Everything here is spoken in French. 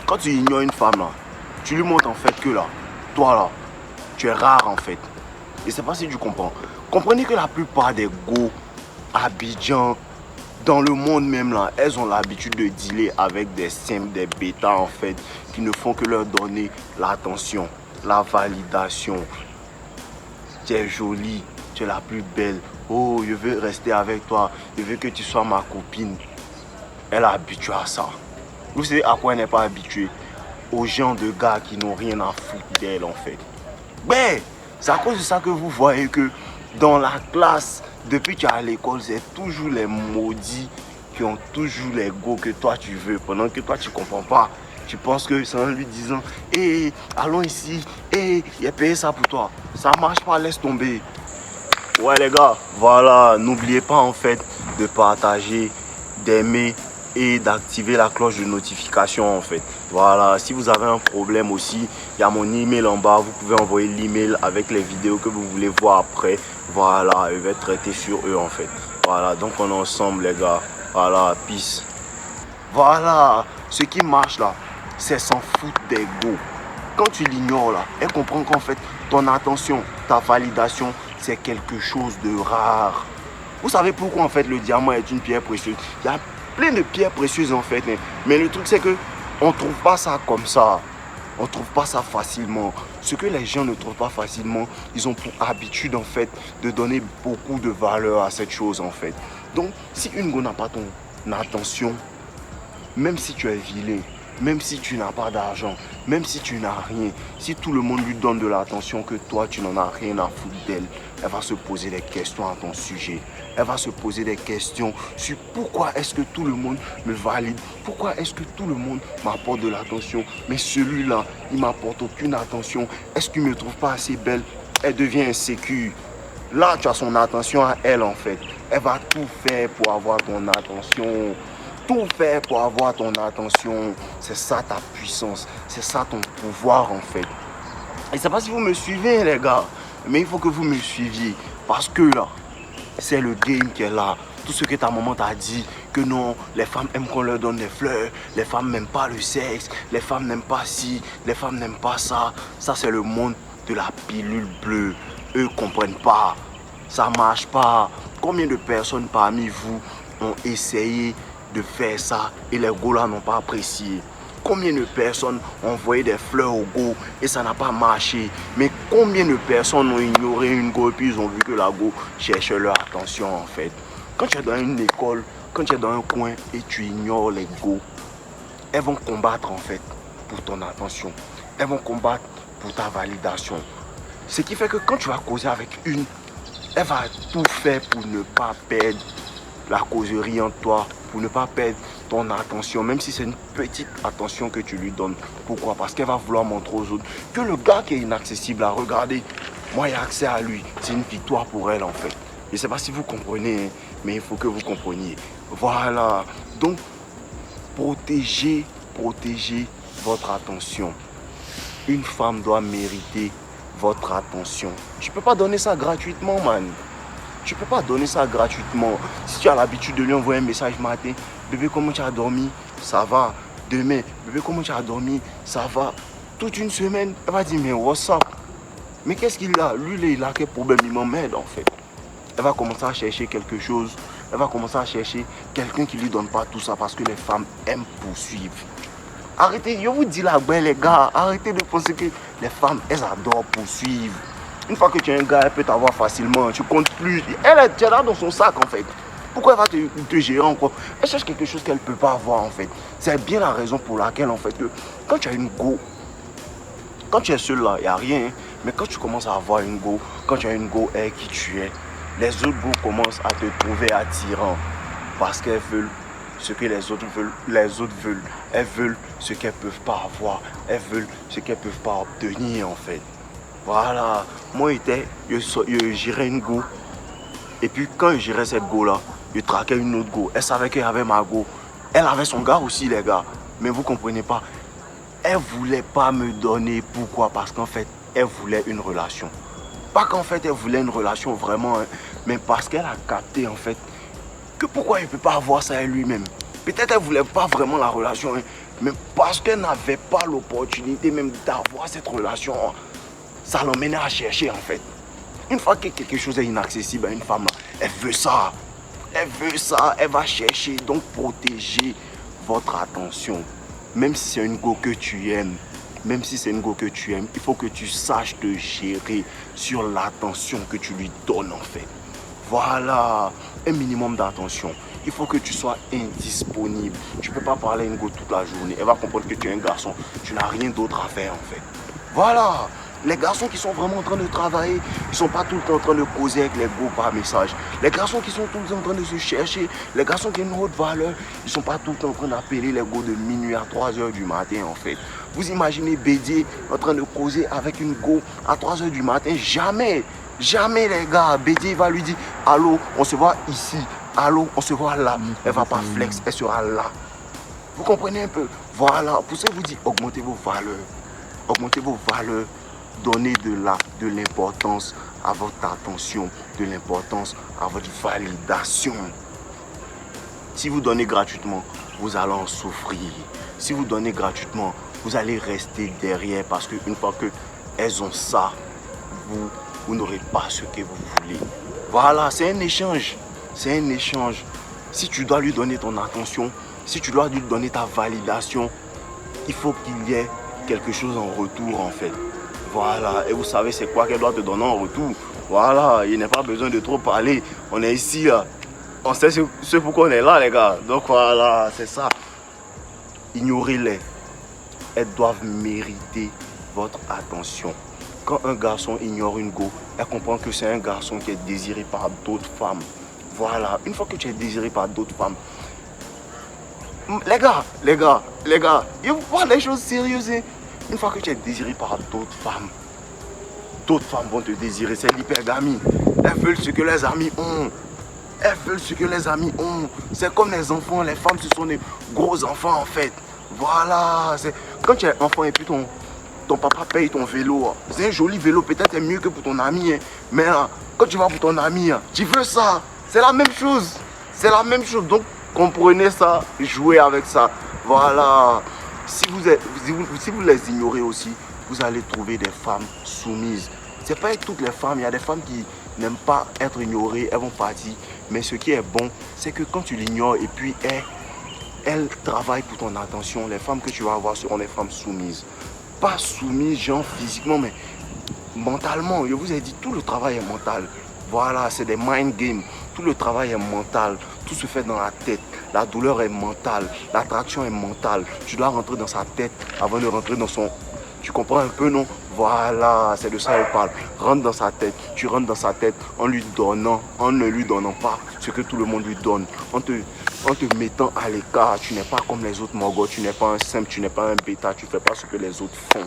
Quand tu ignores une femme là, tu lui montres en fait que là, toi là, tu es rare en fait. Et c'est pas si tu comprends. Comprenez que la plupart des go à Abidjan, dans le monde même là, elles ont l'habitude de dealer avec des simples, des bêtas en fait, qui ne font que leur donner l'attention, la validation. Tu es jolie, tu es la plus belle. Oh, je veux rester avec toi, je veux que tu sois ma copine. Elle est habituée à ça. Vous savez à quoi elle n'est pas habituée? Aux gens de gars qui n'ont rien à foutre d'elle en fait. Mais c'est à cause de ça que vous voyez que dans la classe, depuis que tu es à l'école, c'est toujours les maudits qui ont toujours les go que toi tu veux. Pendant que toi tu comprends pas. Tu penses que c'est en lui disant hé, allons ici, hé, il a payé ça pour toi. Ça marche pas, laisse tomber. Ouais les gars, voilà, n'oubliez pas en fait de partager, d'aimer et d'activer la cloche de notification en fait. Voilà, si vous avez un problème aussi, il y a mon email en bas, vous pouvez envoyer l'email avec les vidéos que vous voulez voir après. Voilà, je vais traiter sur eux en fait. Voilà, donc on est ensemble les gars. Voilà, peace. Voilà, ce qui marche là, c'est s'en foutre des go. Quand tu l'ignores là, elle comprend qu'en fait, ton attention, ta validation, c'est quelque chose de rare. Vous savez pourquoi en fait le diamant est une pierre précieuse? Il y a plein de pierres précieuses en fait. Mais le truc c'est que on ne trouve pas ça comme ça. On ne trouve pas ça facilement. Ce que les gens ne trouvent pas facilement, ils ont pour habitude en fait de donner beaucoup de valeur à cette chose en fait. Donc si une go n'a pas ton attention, même si tu es vilain, même si tu n'as pas d'argent, même si tu n'as rien, si tout le monde lui donne de l'attention que toi tu n'en as rien à foutre d'elle, elle va se poser des questions à ton sujet. Elle va se poser des questions sur pourquoi est-ce que tout le monde me valide, pourquoi est-ce que tout le monde m'apporte de l'attention, mais celui-là, il m'apporte aucune attention. Est-ce qu'il ne me trouve pas assez belle? Elle devient insécure. Là, tu as son attention à elle en fait. Elle va tout faire pour avoir ton attention. Tout faire pour avoir ton attention. C'est ça ta puissance. C'est ça ton pouvoir en fait. Et je ne sais pas si vous me suivez les gars. Mais il faut que vous me suiviez. Parce que là, c'est le game qui est là. Tout ce que ta maman t'a dit, que non, les femmes aiment qu'on leur donne des fleurs, les femmes n'aiment pas le sexe, les femmes n'aiment pas ci, les femmes n'aiment pas ça. Ça, c'est le monde de la pilule bleue. Eux ne comprennent pas. Ça ne marche pas. Combien de personnes parmi vous ont essayé de faire ça et les go là n'ont pas apprécié? Combien de personnes ont envoyé des fleurs au go et ça n'a pas marché? Mais combien de personnes ont ignoré une go et puis ils ont vu que la go cherchait leur attention en fait? Quand tu es dans une école, quand tu es dans un coin et tu ignores les go, elles vont combattre en fait pour ton attention. Elles vont combattre pour ta validation. Ce qui fait que quand tu vas causer avec une, elle va tout faire pour ne pas perdre la causerie en toi, pour ne pas perdre ton attention, même si c'est une petite attention que tu lui donnes. Pourquoi? Parce qu'elle va vouloir montrer aux autres que le gars qui est inaccessible à regarder, moi j'ai accès à lui. C'est une victoire pour elle en fait. Je ne sais pas si vous comprenez, hein, mais il faut que vous compreniez. Voilà. Donc, protégez votre attention. Une femme doit mériter votre attention. Tu ne peux pas donner ça gratuitement, man. Tu ne peux pas donner ça gratuitement. Si tu as l'habitude de lui envoyer un message matin, bébé, comment tu as dormi? Ça va. Demain, bébé, comment tu as dormi? Ça va. Toute une semaine, elle va dire, mais what's up? Mais qu'est-ce qu'il a? Lui, il a quel problème? Il m'emmerde en fait. Elle va commencer à chercher quelque chose. Elle va commencer à chercher quelqu'un qui ne lui donne pas tout ça parce que les femmes aiment poursuivre. Arrêtez, je vous dis là, ben, les gars, arrêtez de penser que les femmes, elles adorent poursuivre. Une fois que tu es un gars, elle peut t'avoir facilement, tu comptes plus. Elle est là dans son sac en fait. Pourquoi elle va te gérer encore? Elle cherche quelque chose qu'elle ne peut pas avoir en fait. C'est bien la raison pour laquelle en fait, que quand tu as une go, quand tu es seul là, il n'y a rien. Hein, mais quand tu commences à avoir une go, quand tu as une go avec qui tu es, les autres go commencent à te trouver attirant. Parce qu'elles veulent ce que les autres veulent. Les autres veulent. Elles veulent ce qu'elles ne peuvent pas avoir. Elles veulent ce qu'elles ne peuvent pas obtenir en fait. Voilà, moi je gérais une go. Et puis quand je gérais cette go là, je traquais une autre go. Elle savait qu'elle avait ma go. Elle avait son gars aussi les gars. Mais vous comprenez pas. Elle voulait pas me donner. Pourquoi? Parce qu'en fait, elle voulait une relation. Pas qu'en fait elle voulait une relation vraiment, hein, mais parce qu'elle a capté en fait que pourquoi il ne peut pas avoir ça elle lui-même. Peut-être elle voulait pas vraiment la relation, hein, Mais parce qu'elle n'avait pas l'opportunité même d'avoir cette relation, ça l'emmenait à chercher en fait. Une fois que quelque chose est inaccessible à une femme, elle veut ça. Elle veut ça, elle va chercher. Donc protégez votre attention. Même si c'est une go que tu aimes, même si c'est une go que tu aimes, il faut que tu saches te gérer sur l'attention que tu lui donnes en fait. Voilà, un minimum d'attention. Il faut que tu sois indisponible. Tu ne peux pas parler à une go toute la journée. Elle va comprendre que tu es un garçon. Tu n'as rien d'autre à faire en fait. Voilà. Les garçons qui sont vraiment en train de travailler, ils ne sont pas tout le temps en train de causer avec les go par message. Les garçons qui sont tout le temps en train de se chercher, les garçons qui ont une haute valeur, ils ne sont pas tout le temps en train d'appeler les go de minuit à 3 h du matin en fait. Vous imaginez Bédier en train de causer avec une go à 3 h du matin? Jamais, jamais les gars. Bédier va lui dire, allô, on se voit ici, allô, on se voit là. Elle ne va pas flex, elle sera là. Vous comprenez un peu? Voilà, pour ça je vous dis, augmentez vos valeurs. Augmentez vos valeurs. Donnez de l'importance à votre attention, de l'importance à votre validation. Si vous donnez gratuitement, vous allez en souffrir. Si vous donnez gratuitement, vous allez rester derrière parce qu'une fois qu'elles ont ça, vous n'aurez pas ce que vous voulez. Voilà, c'est un échange. C'est un échange. Si tu dois lui donner ton attention, si tu dois lui donner ta validation, il faut qu'il y ait quelque chose en retour en fait. Voilà, et vous savez c'est quoi qu'elle doit te donner en retour. Voilà, il n'est pas besoin de trop parler. On est ici, là. On sait ce pourquoi on est là, les gars. Donc voilà, c'est ça. Ignorez-les. Elles doivent mériter votre attention. Quand un garçon ignore une go, elle comprend que c'est un garçon qui est désiré par d'autres femmes. Voilà, une fois que tu es désiré par d'autres femmes, les gars, il faut voir les choses sérieuses. Hein. Une fois que tu es désiré par d'autres femmes vont te désirer. C'est l'hypergamie. Elles veulent ce que les amis ont. Elles veulent ce que les amis ont. C'est comme les enfants. Les femmes, ce sont des gros enfants en fait. Voilà. Quand tu es enfant et puis ton papa paye ton vélo. C'est un joli vélo. Peut-être c'est mieux que pour ton ami. Hein. Mais là, quand tu vas pour ton ami, tu veux ça. C'est la même chose. C'est la même chose. Donc, comprenez ça. Jouez avec ça. Voilà. Si vous les ignorez aussi, vous allez trouver des femmes soumises. Ce n'est pas toutes les femmes. Il y a des femmes qui n'aiment pas être ignorées. Elles vont partir. Mais ce qui est bon, c'est que quand tu l'ignores et puis elle travaille pour ton attention, les femmes que tu vas avoir seront des femmes soumises. Pas soumises, genre physiquement, mais mentalement. Je vous ai dit, tout le travail est mental. Voilà, c'est des mind games. Tout le travail est mental. Tout se fait dans la tête. La douleur est mentale. L'attraction est mentale. Tu dois rentrer dans sa tête avant de rentrer dans son... Tu comprends un peu, non? Voilà, c'est de ça qu'elle parle. Rentre dans sa tête. Tu rentres dans sa tête en lui donnant, en ne lui donnant pas ce que tout le monde lui donne. En te mettant à l'écart. Tu n'es pas comme les autres morgots. Tu n'es pas un simple, tu n'es pas un bêta. Tu ne fais pas ce que les autres font.